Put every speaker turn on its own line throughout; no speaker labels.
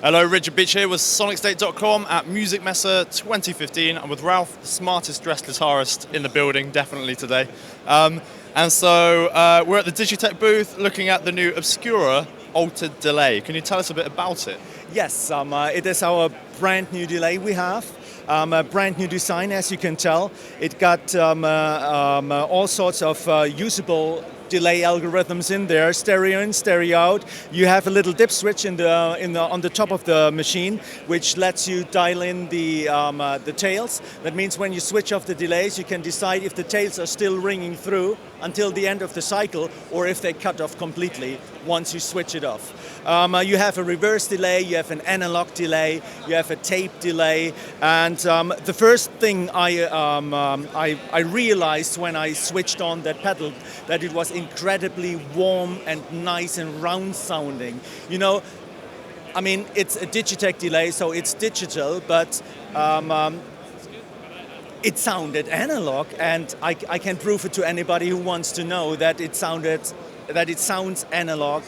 Hello, Richard Beach here with SonicState.com at Music MESSE 2015. I'm with Ralph, the smartest dressed guitarist in the building, definitely today. And so we're at the Digitech booth looking at the new Obscura altered delay. Can you tell us a bit about it?
Yes, it is our brand new delay we have. A brand new design, as you can tell. It got all sorts of usable delay algorithms in there, stereo in, stereo out. You have a little dip switch on the top of the machine, which lets you dial in the tails. That means when you switch off the delays, you can decide if the tails are still ringing through until the end of the cycle, or if they cut off completely once you switch it off. You have a reverse delay, you have an analog delay, you have a tape delay, and the first thing I realized when I switched on that pedal, that it was incredibly warm and nice and round sounding. You know, I mean, it's a Digitech delay, so it's digital, but it sounded analog, and I can prove it to anybody who wants to know that it sounds analog,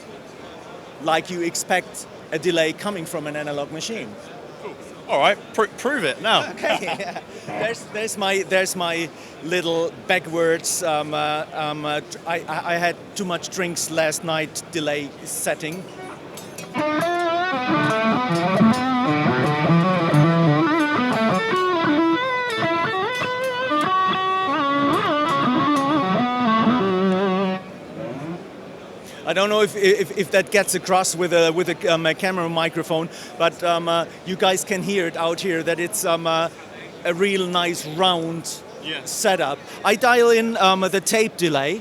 like you expect a delay coming from an analog machine.
Cool. All right, prove it now.
Okay, yeah. There's my little backwards. I had too much drinks last night. Delay setting. I don't know if that gets across with a camera microphone, but you guys can hear it out here that it's a real nice round setup. I dial in the tape delay.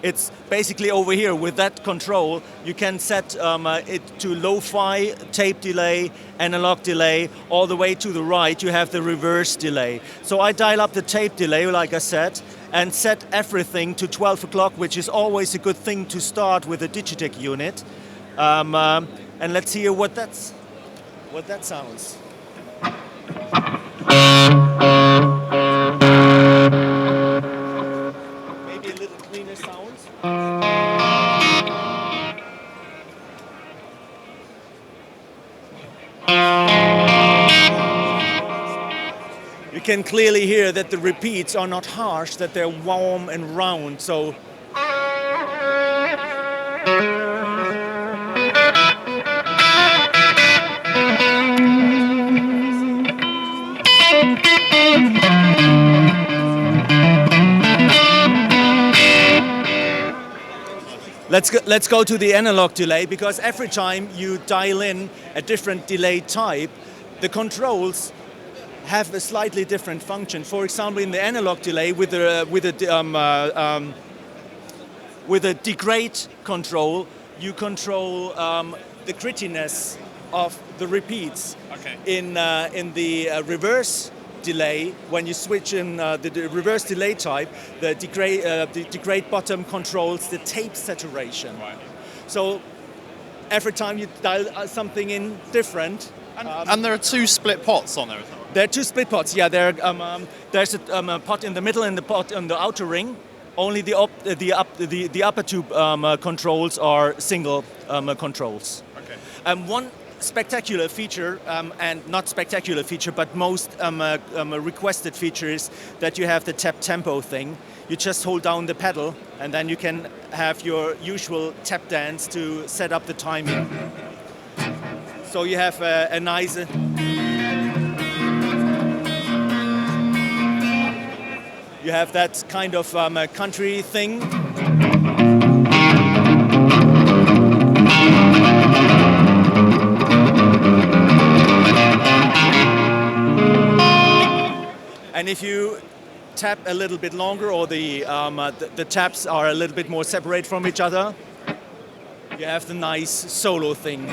It's basically over here with that control. You can set it to lo-fi, tape delay, analog delay. All the way to the right, you have the reverse delay. So I dial up the tape delay, like I said, and set everything to 12 o'clock, which is always a good thing to start with a Digitech unit. And let's hear what that sounds. Maybe a little cleaner sound. You can clearly hear that the repeats are not harsh, that they're warm and round. So let's go to the analog delay, because every time you dial in a different delay type, the controls have a slightly different function. For example, in the analog delay with a degrade control, you control the grittiness of the repeats.
Okay.
In the reverse delay, when you switch in the reverse delay type, the degrade bottom controls the tape saturation.
Right.
So every time you dial something in different.
And there are two split pots on there as well.
There are two split pots. Yeah, there's a pot in the middle and the pot on the outer ring. Only the upper two controls are single controls.
Okay.
One spectacular feature, and not spectacular feature, but most requested feature is that you have the tap tempo thing. You just hold down the pedal, and then you can have your usual tap dance to set up the timing. So you have a nice. You have that kind of country thing. And if you tap a little bit longer, or the taps are a little bit more separate from each other, you have the nice solo thing.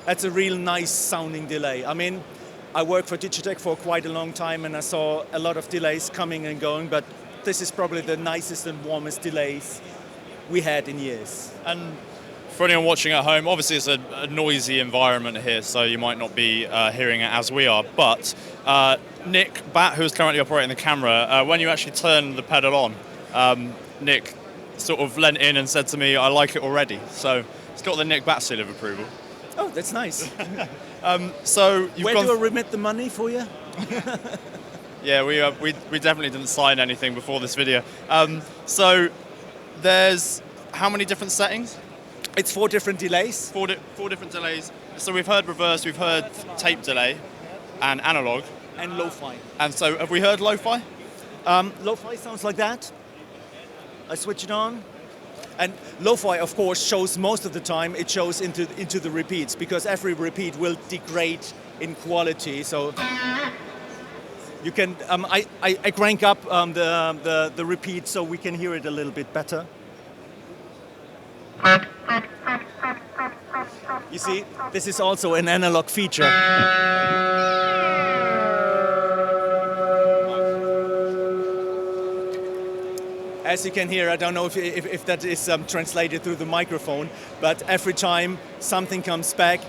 That's a real nice sounding delay. I mean, I worked for Digitech for quite a long time, and I saw a lot of delays coming and going, but this is probably the nicest and warmest delays we had in years.
And for anyone watching at home, obviously it's a noisy environment here, so you might not be hearing it as we are. But Nick Batt, who's currently operating the camera, when you actually turn the pedal on, Nick sort of leant in and said to me, "I like it already." So it's got the Nick Batt seal of approval.
Oh, that's nice.
So you've
Where
gone.
do I remit the money for you?
Yeah, we definitely didn't sign anything before this video. So there's how many different settings?
It's 4 different delays.
Four different delays. So we've heard reverse, we've heard tape delay, and analog.
And lo-fi.
And so have we heard lo-fi?
Lo-fi sounds like that. I switch it on. And lo-fi, of course, shows most of the time, it shows into the repeats, because every repeat will degrade in quality. So you can, I crank up the repeat so we can hear it a little bit better. You see, this is also an analog feature. As you can hear, I don't know if that is translated through the microphone, but every time something comes back,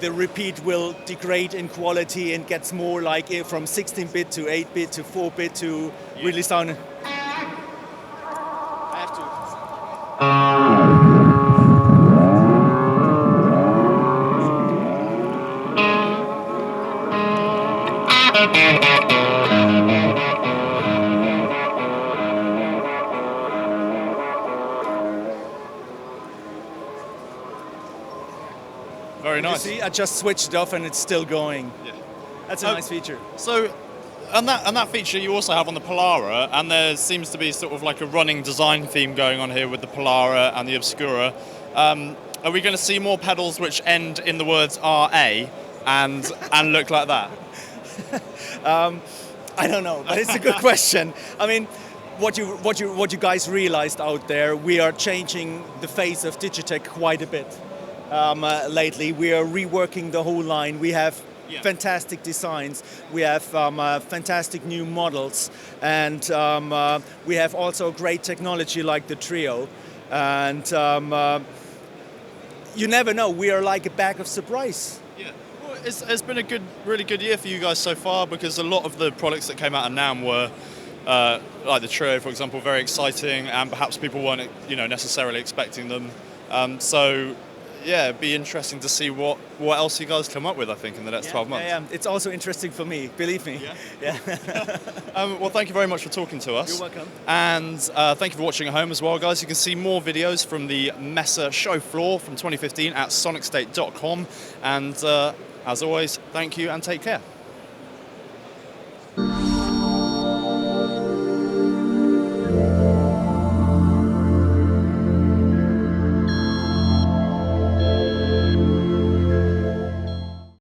the repeat will degrade in quality and gets more like from 16-bit to 8-bit to 4-bit to really sound. I have to.
Very nice.
You see, I just switched it off and it's still going.
Yeah.
That's a nice feature.
So, and that feature you also have on the Polara, and there seems to be sort of like a running design theme going on here with the Polara and the Obscura. Are we going to see more pedals which end in the words RA and look like that?
I don't know, but it's a good question. I mean, what you guys realized out there, we are changing the face of Digitech quite a bit lately. We are reworking the whole line. We have fantastic designs. We have fantastic new models, and we have also great technology like the Trio. And you never know. We are like a bag of surprise.
Yeah. Well, it's been a really good year for you guys so far, because a lot of the products that came out of NAMM were like the Trio, for example, very exciting, and perhaps people weren't necessarily expecting them. So yeah, it'd be interesting to see what else you guys come up with, I think, in the next 12 months.
Yeah, it's also interesting for me, believe me. Yeah.
Well, thank you very much for talking to us.
You're welcome.
And thank you for watching at home as well, guys. You can see more videos from the MESSE show floor from 2015 at sonicstate.com. And as always, thank you and take care.